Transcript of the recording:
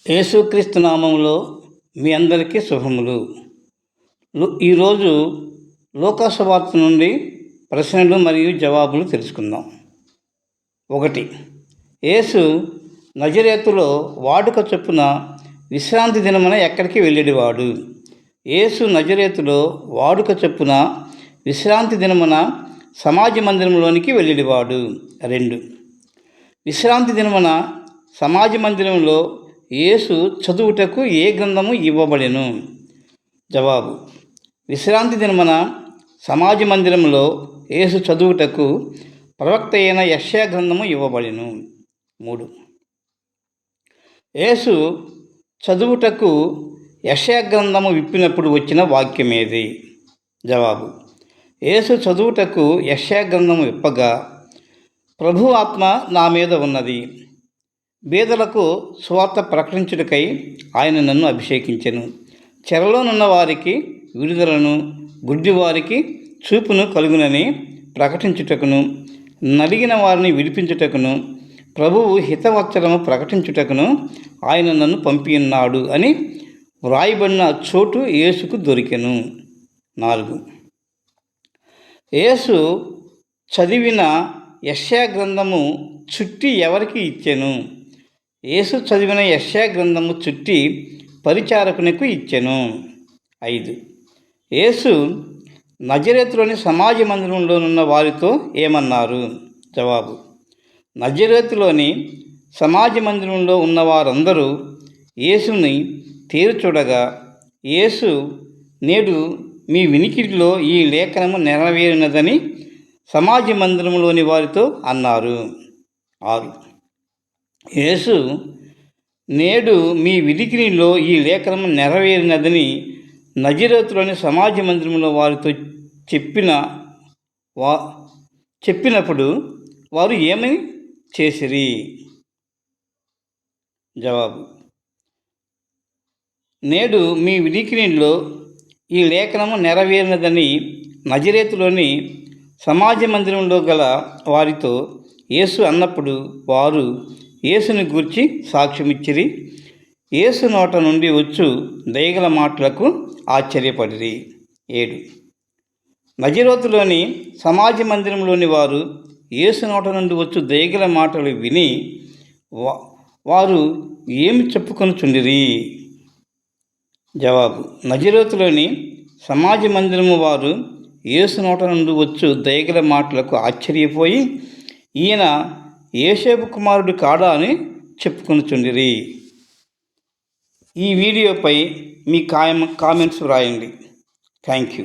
యేసుక్రీస్తు నామములో మీ అందరికీ శుభములు. ఈరోజు లూకా సువార్త నుండి ప్రశ్నలు మరియు జవాబులు తెలుసుకుందాం. 1. యేసు నజరేతులో వాడుక చొప్పున విశ్రాంతి దినమున ఎక్కడికి వెళ్ళేవాడు? యేసు నజరేతులో వాడుక చొప్పున విశ్రాంతి దినమున సమాజ మందిరంలోనికి వెళ్ళేవాడు. 2. విశ్రాంతి దినమున సమాజ మందిరంలో యేసు చదువుటకు ఏ గ్రంథము ఇవ్వబడెను? జవాబు: విశ్రాంతి దినమున సమాజ మందిరంలో యేసు చదువుటకు ప్రవక్త అయిన యెషయా గ్రంథము ఇవ్వబడెను. 3. యేసు చదువుటకు యెషయా గ్రంథము విప్పినప్పుడు వచ్చిన వాక్యమేది? జవాబు: యేసు చదువుటకు యెషయా గ్రంథము విప్పగా, ప్రభు ఆత్మ నా మీద ఉన్నది, బీదలకు సువార్త ప్రకటించుటకై ఆయన నన్ను అభిషేకించెను, చెరలోనున్న వారికి విడుదలను, గుడ్డివారికి చూపును కలుగునని ప్రకటించుటకును, నలిగిన వారిని విడిపించుటకును, ప్రభువు హితవచనము ప్రకటించుటకును ఆయన నన్ను పంపియున్నాడు అని వ్రాయబడిన చోటు యేసుకు దొరికెను. 4. యేసు చదివిన యెషయా గ్రంథము చుట్టి ఎవరికి ఇచ్చెను? యేసు చదివిన యెషయా గ్రంథము చుట్టి పరిచారకునికి ఇచ్చెను. 5. యేసు నజరేతులోని సమాజ మందిరంలోనున్న వారితో ఏమన్నారు? జవాబు: నజరేతులోని సమాజ మందిరంలో ఉన్న వారందరూ యేసుని తేరుచూడగా, యేసు, నేడు మీ వినికిడిలో ఈ లేఖనము నెరవేరినదని సమాజ మందిరంలోని వారితో అన్నారు. 6. యేసు, నేడు మీ వినికిడిలో ఈ లేఖనము నెరవేరినదని నజరేతులోని సమాజ మందిరంలో వారితో చెప్పినప్పుడు వారు ఏమని చేసిరి? జవాబు: నేడు మీ వినికిడిలో ఈ లేఖనము నెరవేరినదని నజరేతులోని సమాజ మందిరంలో గల వారితో యేసు అన్నప్పుడు వారు యేసుని గూర్చి సాక్ష్యమిచ్చిరి. యేసు నోట నుండి వచ్చు దయగల మాటలకు ఆశ్చర్యపడిరి. 7. నజరేతులోని సమాజ మందిరంలోని వారు యేసు నోట నుండి వచ్చు దయగల మాటలు విని వారు ఏమి చెప్పుకొనుచుండిరి? జవాబు: నజరేతులోని సమాజ మందిరము వారు యేసు నోట నుండి వచ్చు దయగల మాటలకు ఆశ్చర్యపోయి, ఈయన యోసేపు కుమారుడు కాడా అని చెప్పుకొనుచుండిరి. ఈ వీడియోపై మీ కామెంట్స్ వ్రాయండి. Thank you.